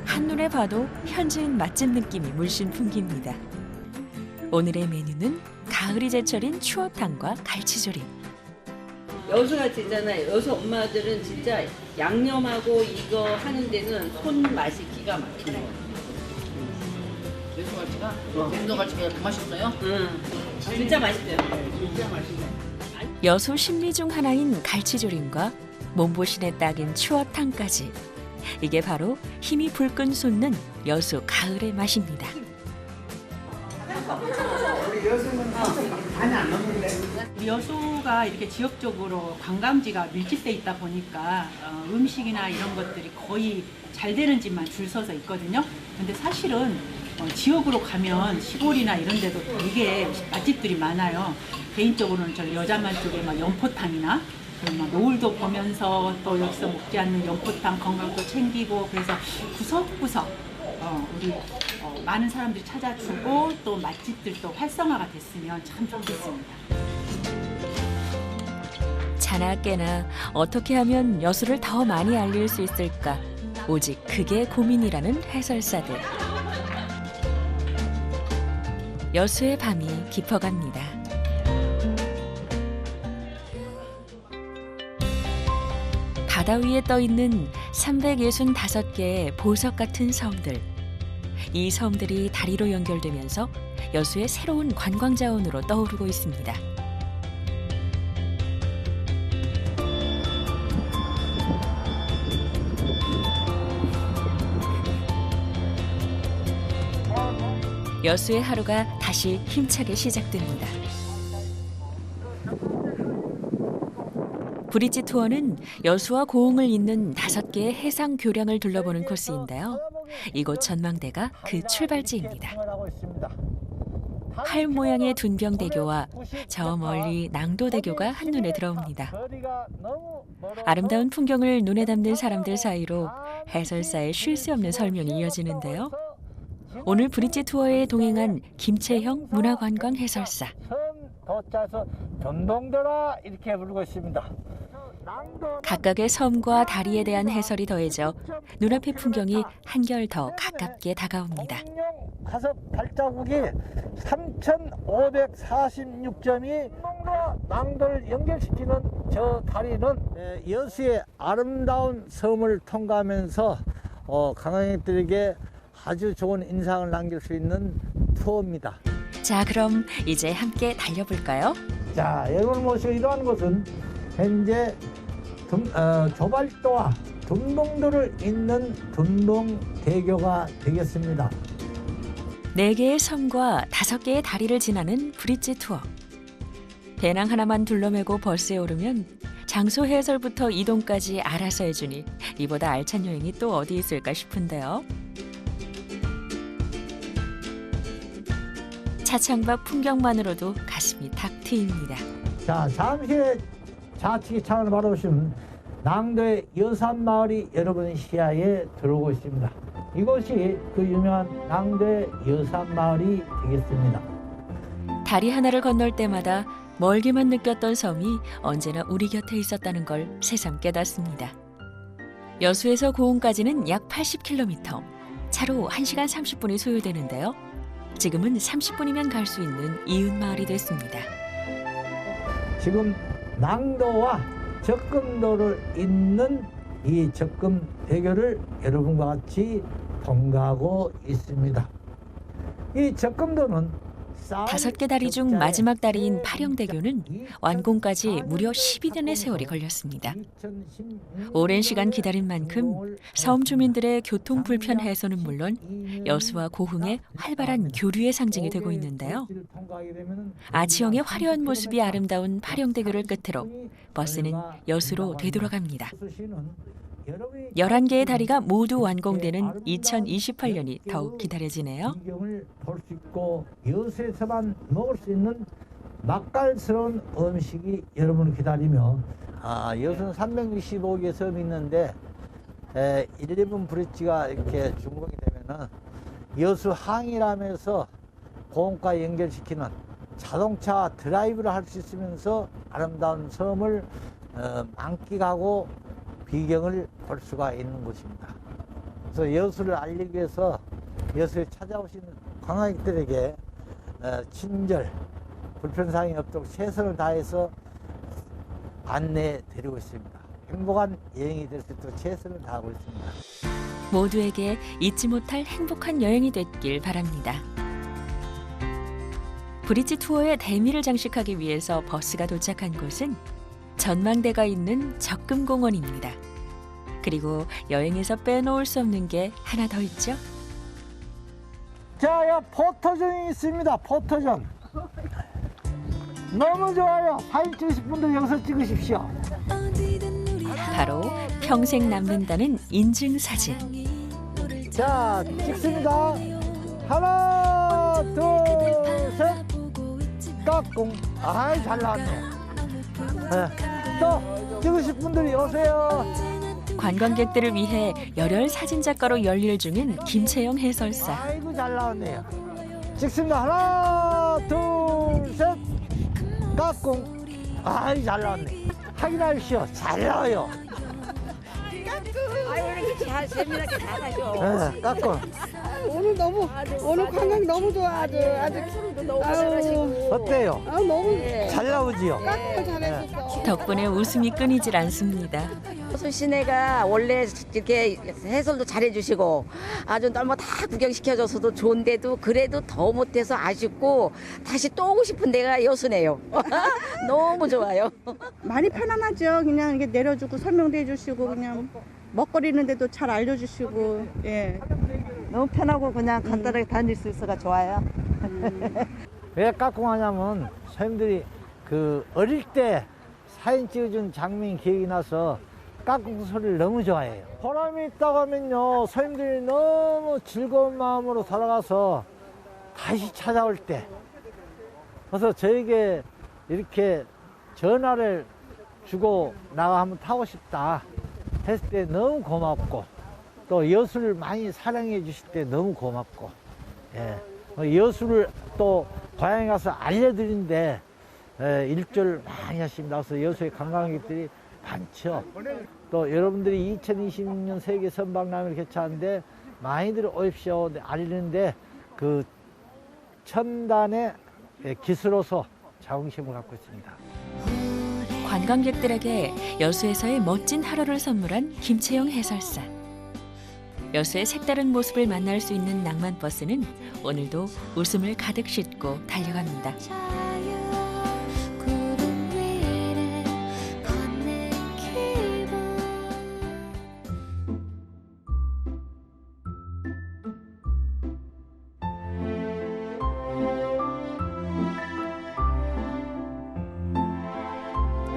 한눈에 봐도 현지인 맛집 느낌이 물씬 풍깁니다. 오늘의 메뉴는 가을이 제철인 추어탕과 갈치조림. 여수같이 있잖아요. 여수 엄마들은 진짜 양념하고 이거 하는 데는 손맛이 기가 막히네요. 여수갈치가 냉동갈치가 그 맛있어요? 진짜 맛있어요. 진짜 맛있네. 여수 신미 중 하나인 갈치조림과 몸보신의 딱인 추어탕까지. 이게 바로 힘이 불끈 솟는 여수 가을의 맛입니다. 우리 여수는 많이 안 먹는데. 우리 여수가 이렇게 지역적으로 관광지가 밀집돼 있다 보니까 음식이나 이런 것들이 거의 잘 되는 집만 줄 서서 있거든요. 근데 사실은 지역으로 가면 시골이나 이런 데도 되게 맛집들이 많아요. 개인적으로는 저 여자만 쪽에 막 연포탕이나 막 노을도 보면서 또 여기서 먹지 않는 연포탕 건강도 챙기고 그래서 구석구석 우리 많은 사람들이 찾아주고 또 맛집들도 활성화가 됐으면 참 좋겠습니다. 하나 깨나 어떻게 하면 여수를 더 많이 알릴 수 있을까? 오직 그게 고민이라는 해설사들. 여수의 밤이 깊어갑니다. 바다 위에 떠있는 365개의 보석 같은 섬들. 이 섬들이 다리로 연결되면서 여수의 새로운 관광 자원으로 떠오르고 있습니다. 여수의 하루가 다시 힘차게 시작됩니다. 브릿지 투어는 여수와 고흥을 잇는 5개의 해상 교량을 둘러보는 코스인데요. 이곳 전망대가 그 출발지입니다. 활 모양의 둔병대교와 저 멀리 낭도대교가 한눈에 들어옵니다. 아름다운 풍경을 눈에 담는 사람들 사이로 해설사의 쉴 새 없는 설명이 이어지는데요. 오늘 브릿지 투어에 동행한 김채형 문화관광 해설사. 도짜에서 전동도라 이렇게 부르고 있습니다. 각각의 섬과 다리에 대한 해설이 더해져 눈앞의 풍경이 한결 더 가깝게 다가옵니다. 화석 발자국이 3,546점이 낭도를 연결시키는 저 다리는 여수의 아름다운 섬을 통과하면서 관광객들에게 아주 좋은 인상을 남길 수 있는 투어입니다. 자, 그럼 이제 함께 달려볼까요? 자, 여러분 모시고 이러한 곳은 현재 조발도와 둔봉도를 잇는 둔봉대교가 되겠습니다. 4개의 섬과 5개의 다리를 지나는 브릿지 투어. 배낭 하나만 둘러매고 버스에 오르면 장소 해설부터 이동까지 알아서 해주니 이보다 알찬 여행이 또 어디 있을까 싶은데요. 차창밖 풍경만으로도 가슴이 탁 트입니다. 자, 잠시 후에 좌측의 창을 바라보시면 낭도의 여산마을이 여러분 시야에 들어오고 있습니다. 이곳이 그 유명한 낭도의 여산마을이 되겠습니다. 다리 하나를 건널 때마다 멀게만 느꼈던 섬이 언제나 우리 곁에 있었다는 걸 새삼 깨닫습니다. 여수에서 고흥까지는 약 80km, 차로 1시간 30분이 소요되는데요. 지금은 30분이면 갈 수 있는 이웃마을이 됐습니다. 지금 낭도와 적금도를 잇는 이 적금대교를 여러분과 같이 통과하고 있습니다. 이 적금도는 5개 다리 중 마지막 다리인 파령대교는 완공까지 무려 12년의 세월이 걸렸습니다. 오랜 시간 기다린 만큼 섬 주민들의 교통 불편 해소는 물론 여수와 고흥의 활발한 교류의 상징이 되고 있는데요. 아치형의 화려한 모습이 아름다운 파령대교를 끝으로 버스는 여수로 되돌아갑니다. 11개의 다리가 모두 완공되는 2028년이 더욱 기다려지네요. 볼 수 있고 여수에서만 먹을 수 있는 맛깔스러운 음식이 여러분을 기다리며 여수는 365개 섬이 있는데 11 브릿지가 이렇게 준공이 되면은 여수 항이라면서 고흥과 연결시키는 자동차 드라이브를 할 수 있으면서 아름다운 섬을 만끽하고 비경을 볼 수가 있는 곳입니다. 그래서 여수를 알리기 위해서 여수에 찾아오신 관광객들에게 친절, 불편사항이 없도록 최선을 다해서 안내해 드리고 있습니다. 행복한 여행이 될 수 있도록 최선을 다하고 있습니다. 모두에게 잊지 못할 행복한 여행이 됐길 바랍니다. 브릿지 투어의 대미를 장식하기 위해서 버스가 도착한 곳은 전망대가 있는 적금공원입니다. 그리고 여행에서 빼놓을 수 없는 게 하나 더 있죠. 자, 포토존이 있습니다. 포토존. 너무 좋아요. 사진 찍으실 분들 여기서 찍으십시오. 바로 평생 남는다는 인증사진. 자, 찍습니다. 하나, 둘, 셋. 까꿍. 아이, 잘 나왔네. 또 찍으실 분들이 오세요. 관광객들을 위해 열혈 사진작가로 열일 중인 김채영 해설사. 아이고, 잘 나왔네요. 찍습니다. 하나, 둘, 셋. 까꿍. 아이, 잘 나왔네. 확인하십시오. 잘 나와요. 아유, 이렇게 잘 재미나게 잘하죠. 네, 깎고. 오늘 너무 오늘 관광 너무 좋아. 아주 너무 잘하시고. 어때요? 너무 잘 나오지요? 깎고 잘했어. 덕분에 웃음이 끊이질 않습니다. 여수 시내가 원래 이렇게 해설도 잘해주시고 아주 너무 다 구경시켜줘서도 좋은데도 그래도 더 못해서 아쉽고 다시 또 오고 싶은 데가 여수네요. 너무 좋아요. 많이 편안하죠. 그냥 이렇게 내려주고 설명도 해주시고 그냥 먹거리는 데도 잘 알려주시고 예. 너무 편하고 그냥 간단하게 다닐 수 있어서 좋아요. 왜 깎고 하냐면 선생님들이 그 어릴 때 사진 찍어준 장면이 기억이 나서 깎고 소리를 너무 좋아해요. 보람이 있다고 하면요, 선생님들이 너무 즐거운 마음으로 돌아가서 다시 찾아올 때, 그래서 저에게 이렇게 전화를 주고 나가 한번 타고 싶다 했을 때 너무 고맙고, 또 여수를 많이 사랑해 주실 때 너무 고맙고, 예. 여수를 또 고향에 가서 알려드린데 일조를 많이 하십니다. 그래서 여수의 관광객들이 많죠. 또 여러분들이 2026년 세계 선박람회를 개최하는데 많이들 오십시오 알리는데 그 첨단의 기술로서 자긍심을 갖고 있습니다. 관광객들에게 여수에서의 멋진 하루를 선물한 김채영 해설사. 여수의 색다른 모습을 만날 수 있는 낭만버스는 오늘도 웃음을 가득 싣고 달려갑니다.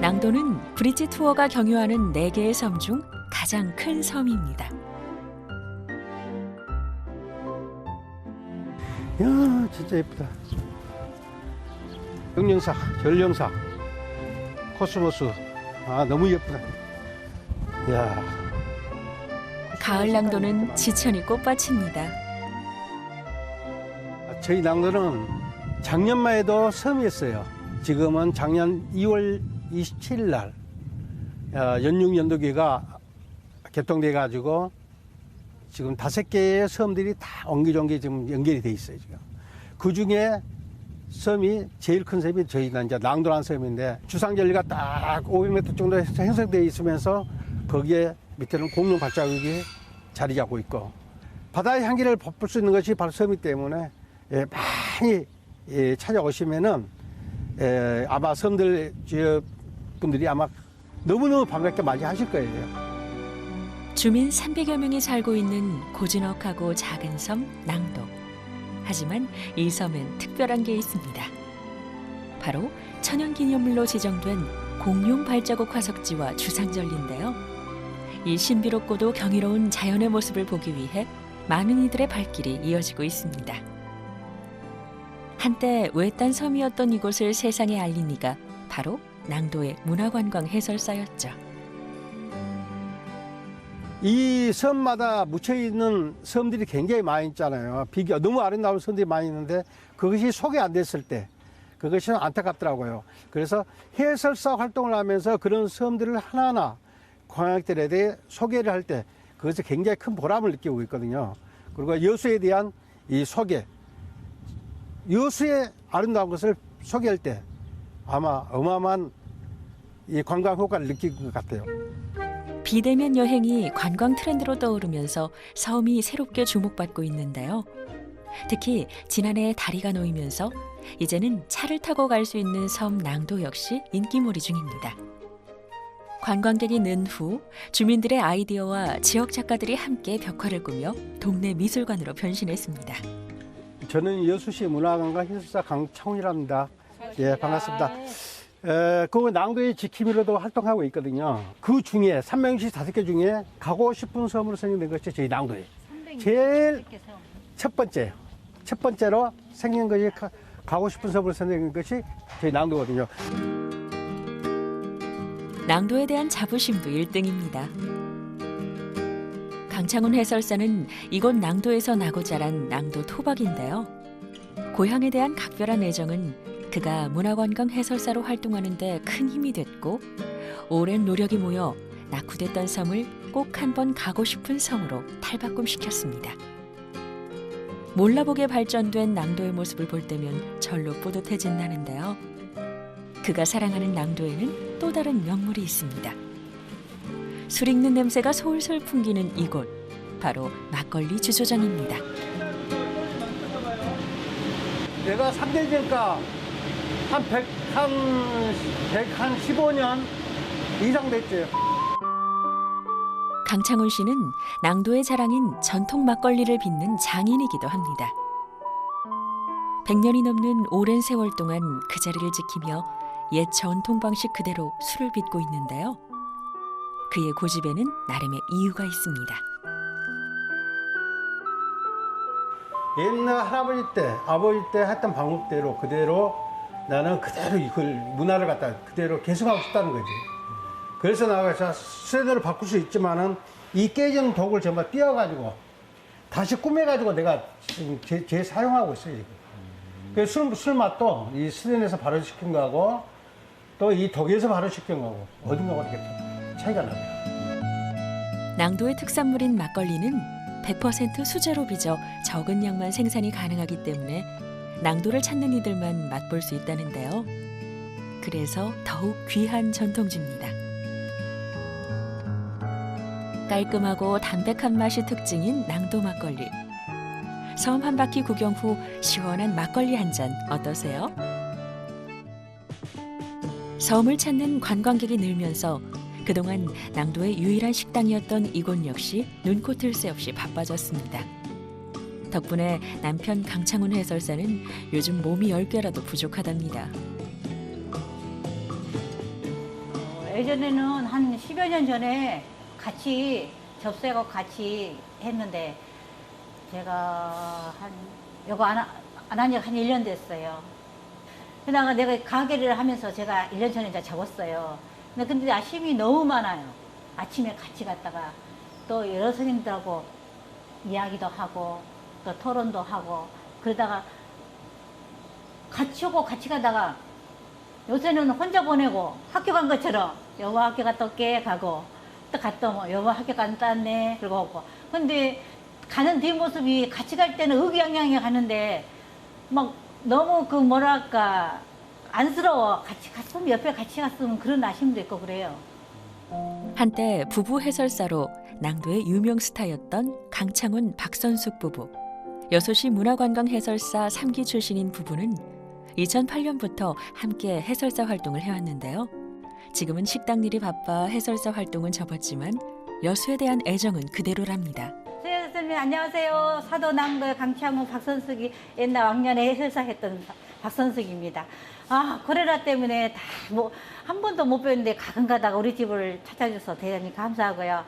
낭도는 브릿지 투어가 경유하는 4개의 섬 중 가장 큰 섬입니다. 이야, 진짜 예쁘다. 영령사, 전령사, 코스모스. 아, 너무 예쁘다. 이야. 가을 낭도는 지천이 꽃밭입니다. 저희 낭도는 작년만 해도 섬이었어요. 지금은 작년 2월 27일 날 연륙연도기가 개통돼 가지고 지금 5개의 섬들이 다 옹기종기 지금 연결이 돼 있어요. 지금 그 중에 섬이 제일 큰 섬이 저희는 이제 낭도라는 섬인데 주상절리가 딱 500m 정도 형성되어 있으면서 거기에 밑에는 공룡 발자국이 자리 잡고 있고 바다의 향기를 벗볼 수 있는 것이 바로 섬이기 때문에 많이 찾아오시면은 아마 섬들 지역 분들이 아마 너무너무 반갑게 맞이하실 거예요. 주민 300여 명이 살고 있는 고즈넉하고 작은 섬 낭도. 하지만 이 섬엔 특별한 게 있습니다. 바로 천연기념물로 지정된 공룡 발자국 화석지와 주상절리인데요. 이 신비롭고도 경이로운 자연의 모습을 보기 위해 많은 이들의 발길이 이어지고 있습니다. 한때 외딴 섬이었던 이곳을 세상에 알린 이가 바로 낭도의 문화관광 해설사였죠. 이 섬마다 묻혀있는 섬들이 굉장히 많이 있잖아요. 너무 아름다운 섬들이 많이 있는데 그것이 소개 안 됐을 때 그것이 안타깝더라고요. 그래서 해설사 활동을 하면서 그런 섬들을 하나하나 관광객들에 대해 소개를 할 때 그것에 굉장히 큰 보람을 느끼고 있거든요. 그리고 여수에 대한 이 소개, 여수의 아름다운 것을 소개할 때 아마 어마어마한 이 관광 효과를 느낄 것 같아요. 비대면 여행이 관광 트렌드로 떠오르면서 섬이 새롭게 주목받고 있는데요. 특히 지난해 다리가 놓이면서 이제는 차를 타고 갈 수 있는 섬 낭도 역시 인기몰이 중입니다. 관광객이 는 후 주민들의 아이디어와 지역 작가들이 함께 벽화를 꾸며 동네 미술관으로 변신했습니다. 저는 여수시 문화관광 해설사 강창훈이랍니다. 예, 반갑습니다. 그 낭도의 지킴이로도 활동하고 있거든요. 그 중에 3명시 5개 중에 가고 싶은 섬으로 선정된 것이 저희 낭도예요. 제일 첫 번째로 생긴 것이 가고 싶은 섬으로 선정된 것이 저희 낭도거든요. 낭도에 대한 자부심도 1등입니다. 강창훈 해설사는 이곳 낭도에서 나고 자란 낭도 토박인데요. 고향에 대한 각별한 애정은 그가 문화관광 해설사로 활동하는 데 큰 힘이 됐고 오랜 노력이 모여 낙후됐던 섬을 꼭 한번 가고 싶은 섬으로 탈바꿈시켰습니다. 몰라보게 발전된 낭도의 모습을 볼 때면 절로 뿌듯해진다는데요. 그가 사랑하는 낭도에는 또 다른 명물이 있습니다. 술 익는 냄새가 솔솔 풍기는 이곳, 바로 막걸리 주조장입니다. 내가 3대지니까 한 15년 이상 됐죠. 강창훈 씨는 낭도의 자랑인 전통 막걸리를 빚는 장인이기도 합니다. 100년이 넘는 오랜 세월 동안 그 자리를 지키며 옛 전통 방식 그대로 술을 빚고 있는데요. 그의 고집에는 나름의 이유가 있습니다. 옛날 할아버지 때, 아버지 때 했던 방법대로 그대로 나는 그대로 이걸 문화를 갖다 그대로 계속하고 싶다는 거지. 그래서 나가서 세대를 바꿀 수 있지만은 이 깨지는 독을 정말 띄어가지고 다시 꾸며가지고 내가 지금 재사용하고 있어요, 지금. 그 술 맛도 이 스웨덴에서 발효시킨 거하고 또 이 독일에서 발효시킨 거하고 어딘가가 되게 차이가 납니다. 낭도의 특산물인 막걸리는 100% 수제로 빚어 적은 양만 생산이 가능하기 때문에 낭도를 찾는 이들만 맛볼 수 있다는데요. 그래서 더욱 귀한 전통주입니다. 깔끔하고 담백한 맛이 특징인 낭도 막걸리. 섬 한 바퀴 구경 후 시원한 막걸리 한 잔 어떠세요? 섬을 찾는 관광객이 늘면서 그동안 낭도의 유일한 식당이었던 이곳 역시 눈코 뜰 새 없이 바빠졌습니다. 덕분에 남편 강창훈 해설사는 요즘 몸이 10개라도 부족하답니다. 예전에는 한 10여 년 전에 같이 접수하고 같이 했는데 제가 이거 안 한 지 한 1년 됐어요. 그러다가 내가 가게를 하면서 제가 1년 전에 이제 접었어요. 근데 아쉬움이 너무 많아요. 아침에 같이 갔다가 또 여러 선생님들하고 이야기도 하고 또 토론도 하고 그러다가 같이 오고 같이 가다가 요새는 혼자 보내고 학교 간 것처럼 여보 학교 갔다 올게 가고 또 갔다 오면 여보 학교 갔다 왔네 그러고 오고 근데 가는 뒷모습이 같이 갈 때는 의기양양해 가는데 막 너무 그 뭐랄까 안쓰러워. 같이 갔으면 옆에 같이 갔으면 그런 아쉬움도 있고 그래요. 한때 부부 해설사로 낭도의 유명 스타였던 강창훈 박선숙 부부. 여수시 문화관광 해설사 3기 출신인 부부는 2008년부터 함께 해설사 활동을 해왔는데요. 지금은 식당 일이 바빠 해설사 활동은 접었지만 여수에 대한 애정은 그대로랍니다. 선생님 안녕하세요. 사도 낭도의 강창훈 박선숙이 옛날 왕년에 해설사 했던 박선숙입니다. 아 코로나 때문에 다 뭐 한 번도 못 뵀는데 가끔 가다가 우리 집을 찾아줘서 대단히 감사하고요.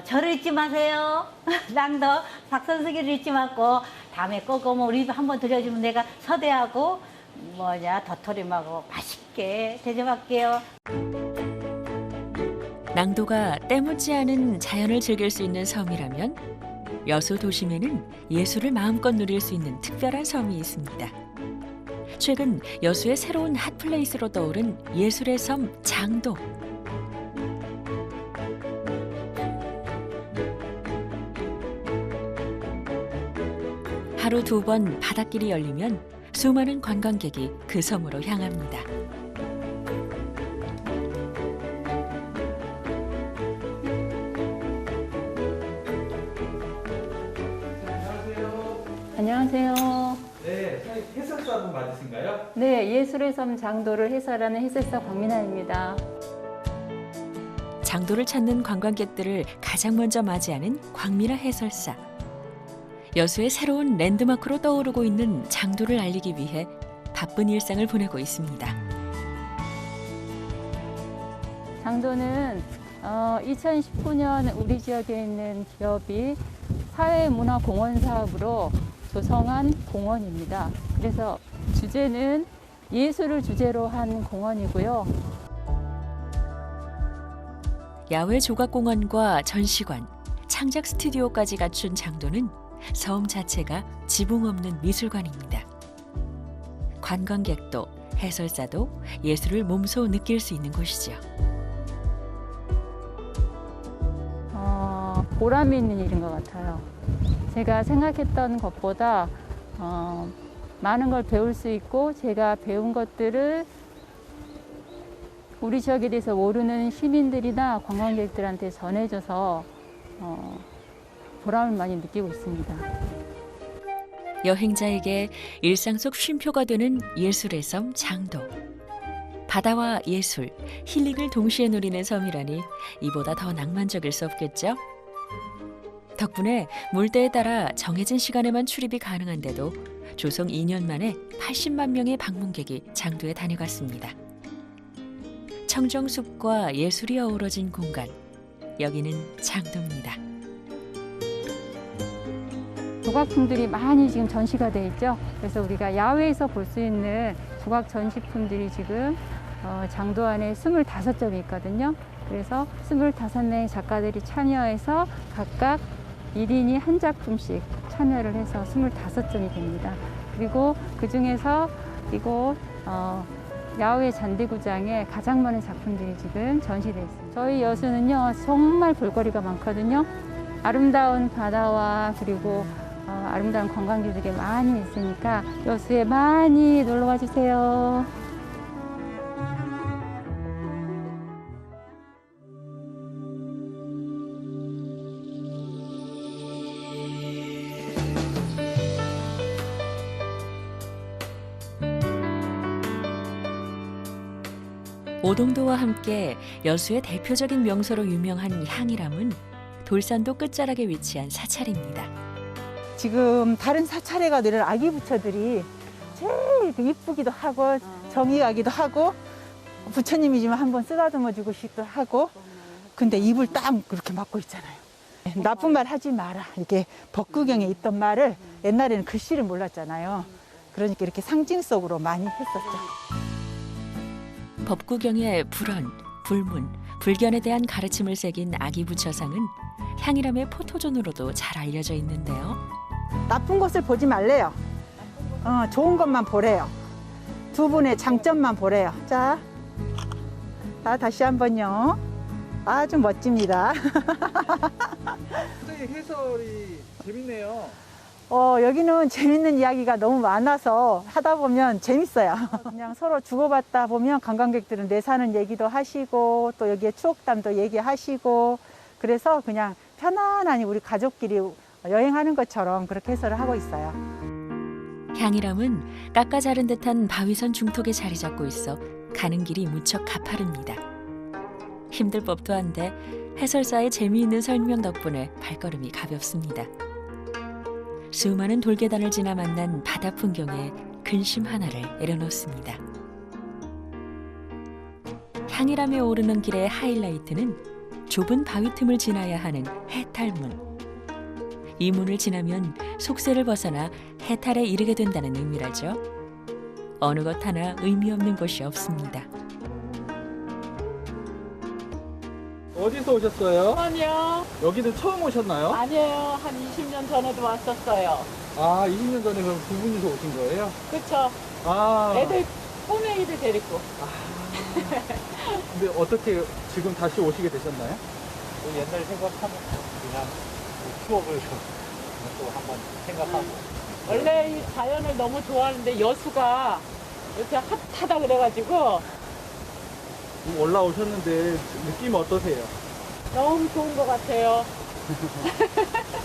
저를 잊지 마세요. 낭도 박선숙이를 잊지 말고 다음에 꼭 오면 우리 집 한번 들려주면 내가 서대하고 도토리하고 맛있게 대접할게요. 낭도가 때묻지 않은 자연을 즐길 수 있는 섬이라면 여수 도심에는 예술을 마음껏 누릴 수 있는 특별한 섬이 있습니다. 최근 여수의 새로운 핫플레이스로 떠오른 예술의 섬 장도. 하루 2번 바닷길이 열리면 수많은 관광객이 그 섬으로 향합니다. 안녕하세요. 네, 선생님 해설사분 맞으신가요? 네, 예술의 섬 장도를 해설하는 해설사 광민아입니다. 장도를 찾는 관광객들을 가장 먼저 맞이하는 광미라 해설사. 여수의 새로운 랜드마크로 떠오르고 있는 장도를 알리기 위해 바쁜 일상을 보내고 있습니다. 장도는 2019년 우리 지역에 있는 기업이 사회문화공원 사업으로 조성한 공원입니다. 그래서 주제는 예술을 주제로 한 공원이고요. 야외 조각공원과 전시관, 창작 스튜디오까지 갖춘 장도는 섬 자체가 지붕 없는 미술관입니다. 관광객도 해설사도 예술을 몸소 느낄 수 있는 곳이죠. 보람이 있는 일인 것 같아요. 제가 생각했던 것보다 많은 걸 배울 수 있고 제가 배운 것들을 우리 지역에 대해서 모르는 시민들이나 관광객들한테 전해줘서 보람을 많이 느끼고 있습니다. 여행자에게 일상 속 쉼표가 되는 예술의 섬 장도. 바다와 예술, 힐링을 동시에 누리는 섬이라니 이보다 더 낭만적일 수 없겠죠? 덕분에 물때에 따라 정해진 시간에만 출입이 가능한데도 조성 2년 만에 80만 명의 방문객이 장도에 다녀갔습니다. 청정숲과 예술이 어우러진 공간, 여기는 장도입니다. 조각품들이 많이 지금 전시가 돼 있죠. 그래서 우리가 야외에서 볼 수 있는 조각 전시품들이 지금 장도 안에 25점이 있거든요. 그래서 25명의 작가들이 참여해서 각각 1인이 한 작품씩 참여를 해서 25점이 됩니다. 그리고 그중에서 이곳 야외 잔디구장에 가장 많은 작품들이 지금 전시되어 있습니다. 저희 여수는요, 정말 볼거리가 많거든요. 아름다운 바다와 그리고 아름다운 관광지들이 많이 있으니까 여수에 많이 놀러와 주세요. 오동도와 함께 여수의 대표적인 명소로 유명한 향이람은 돌산도 끝자락에 위치한 사찰입니다. 지금 다른 사찰에 늘 아기 부처들이 제일 이쁘기도 하고 정이 가기도 하고 부처님이지만 한번 쓰다듬어 주고 싶기도 하고 근데 입을 딱 그렇게 막고 있잖아요. 나쁜 말 하지 마라. 이렇게 법구경에 있던 말을 옛날에는 글씨를 몰랐잖아요. 그러니까 이렇게 상징 속으로 많이 했었죠. 법구경의 불언, 불문, 불견에 대한 가르침을 새긴 아기 부처상은 향이람의 포토존으로도 잘 알려져 있는데요. 나쁜 것을 보지 말래요. 좋은 것만 보래요. 두 분의 장점만 보래요. 자, 다시 한번요. 아주 멋집니다. 선생님 해설이 재밌네요. 여기는 재밌는 이야기가 너무 많아서 하다 보면 재밌어요. 그냥 서로 주고받다 보면 관광객들은 내 사는 얘기도 하시고 또 여기에 추억담도 얘기하시고 그래서 그냥 편안하니 우리 가족끼리 여행하는 것처럼 그렇게 해설을 하고 있어요. 향이람은 깎아 자른 듯한 바위선 중턱에 자리 잡고 있어 가는 길이 무척 가파릅니다. 힘들 법도 한데 해설사의 재미있는 설명 덕분에 발걸음이 가볍습니다. 수많은 돌계단을 지나 만난 바다 풍경에 근심 하나를 내려놓습니다. 향이람에 오르는 길의 하이라이트는 좁은 바위 틈을 지나야 하는 해탈문. 이 문을 지나면 속세를 벗어나 해탈에 이르게 된다는 의미라죠. 어느 것 하나 의미 없는 곳이 없습니다. 어디서 오셨어요? 아니요. 여기는 처음 오셨나요? 아니에요. 한 20년 전에도 왔었어요. 아, 20년 전에 그럼 두 분이서 오신 거예요? 그쵸. 아. 애들, 꼬맹이들 데리고. 근데 어떻게 지금 다시 오시게 되셨나요? 옛날 생각하면 그냥 추억을 또 한번 생각하고. 원래 이 자연을 너무 좋아하는데 여수가 이렇게 핫하다 그래가지고 올라오셨는데 느낌 어떠세요? 너무 좋은 것 같아요.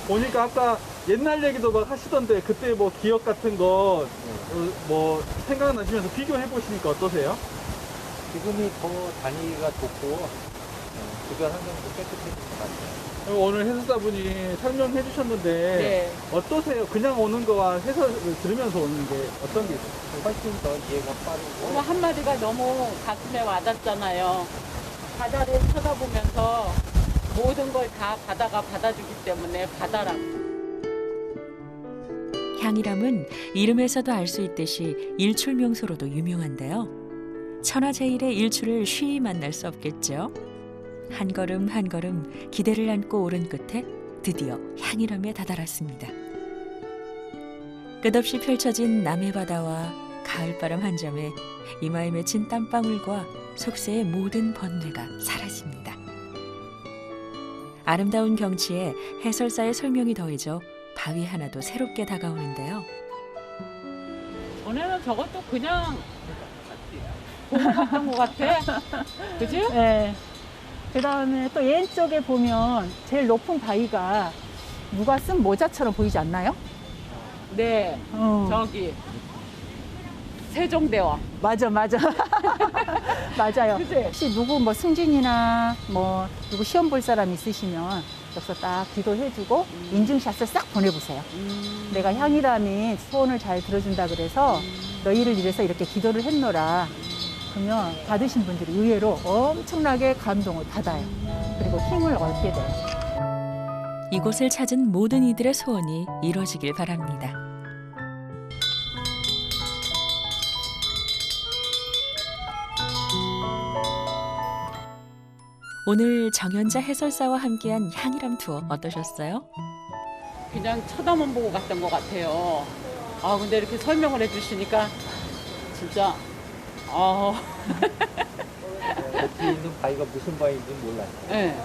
보니까 아까 옛날 얘기도 막 하시던데 그때 뭐 기억 같은 거 뭐 생각나시면서 비교해 보시니까 어떠세요? 지금이 더 다니기가 좋고 주변 환경도 깨끗해진 것 같아요. 오늘 해설사분이 설명해 주셨는데 네. 어떠세요? 그냥 오는 거와 해설을 들으면서 오는 게 어떤 게 있어요? 훨씬 더 이해가 빠르고 오늘 한마디가 너무 가슴에 와닿잖아요. 바다를 쳐다보면서 모든 걸 다 바다가 받아주기 때문에 바다라고. 향이람은 이름에서도 알 수 있듯이 일출 명소로도 유명한데요. 천하제일의 일출을 쉬이 만날 수 없겠죠. 한 걸음 한 걸음 기대를 안고 오른 끝에 드디어 향이람에 다다랐습니다. 끝없이 펼쳐진 남해바다와 가을바람 한 점에 이마에 맺힌 땀방울과 속세의 모든 번뇌가 사라집니다. 아름다운 경치에 해설사의 설명이 더해져 바위 하나도 새롭게 다가오는데요. 전에는 저것도 그냥 보고 갔던 것 같아. 그지? 네. 그 다음에 또 왼쪽에 보면 제일 높은 바위가 누가 쓴 모자처럼 보이지 않나요? 네. 저기 세종대왕. 맞아. 맞아요. 그치? 혹시 누구 뭐 승진이나 뭐 누구 시험 볼 사람 있으시면 여기서 딱 기도해주고 인증샷을 싹 보내보세요. 내가 향이람이 소원을 잘 들어준다 그래서 너희를 위해서 이렇게 기도를 했노라. 그러면 받으신 분들이 의외로 엄청나게 감동을 받아요. 그리고 힘을 얻게 돼요. 이곳을 찾은 모든 이들의 소원이 이루어지길 바랍니다. 오늘 정연자 해설사와 함께한 향이람 투어 어떠셨어요? 그냥 쳐다만 보고 갔던 것 같아요. 아 근데 이렇게 설명을 해주시니까 진짜 여기 있는 바위가 무슨 바위인지 몰라요. 네.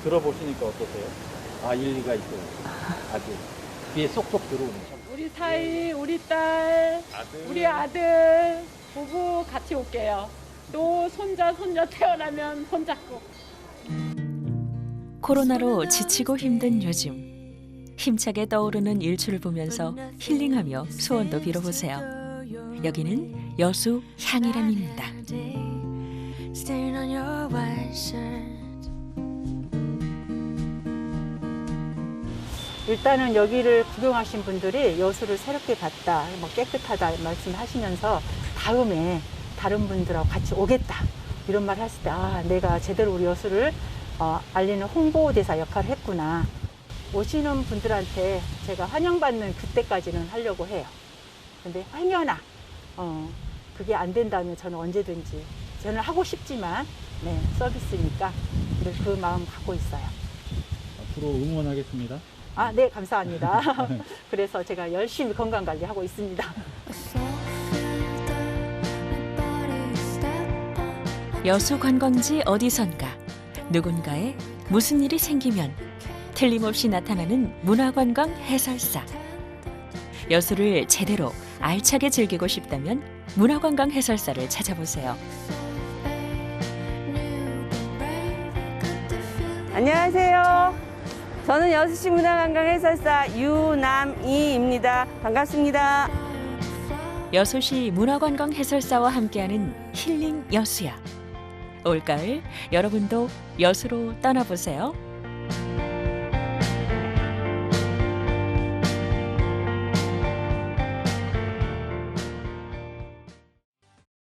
들어보시니까 어떠세요? 아, 일리가 있어요. 아주 귀에 쏙쏙 들어오네. 우리 사이, 우리 딸, 우리 아들 부부 같이 올게요. 또 손자, 손녀 태어나면 손잡고. 코로나로 지치고 힘든 요즘 힘차게 떠오르는 일출을 보면서 힐링하며 소원도 빌어보세요. 여기는 여수 향이람입니다. 일단은 여기를 구경하신 분들이 여수를 새롭게 봤다, 뭐 깨끗하다 말씀하시면서 다음에 다른 분들하고 같이 오겠다 이런 말 했을 때 내가 제대로 우리 여수를 알리는 홍보대사 역할을 했구나. 오시는 분들한테 제가 환영받는 그때까지는 하려고 해요. 근데 행여나 그게 안 된다면 저는 언제든지 저는 하고 싶지만 서비스니까 그 마음 갖고 있어요. 앞으로 응원하겠습니다. 네, 감사합니다. 그래서 제가 열심히 건강관리하고 있습니다. 여수 관광지 어디선가 누군가에 무슨 일이 생기면 틀림없이 나타나는 문화관광 해설사. 여수를 제대로 알차게 즐기고 싶다면 문화관광 해설사를 찾아보세요. 안녕하세요. 저는 여수시 문화관광 해설사 유남이입니다. 반갑습니다. 여수시 문화관광 해설사와 함께하는 힐링 여수야. 올가을 여러분도 여수로 떠나보세요.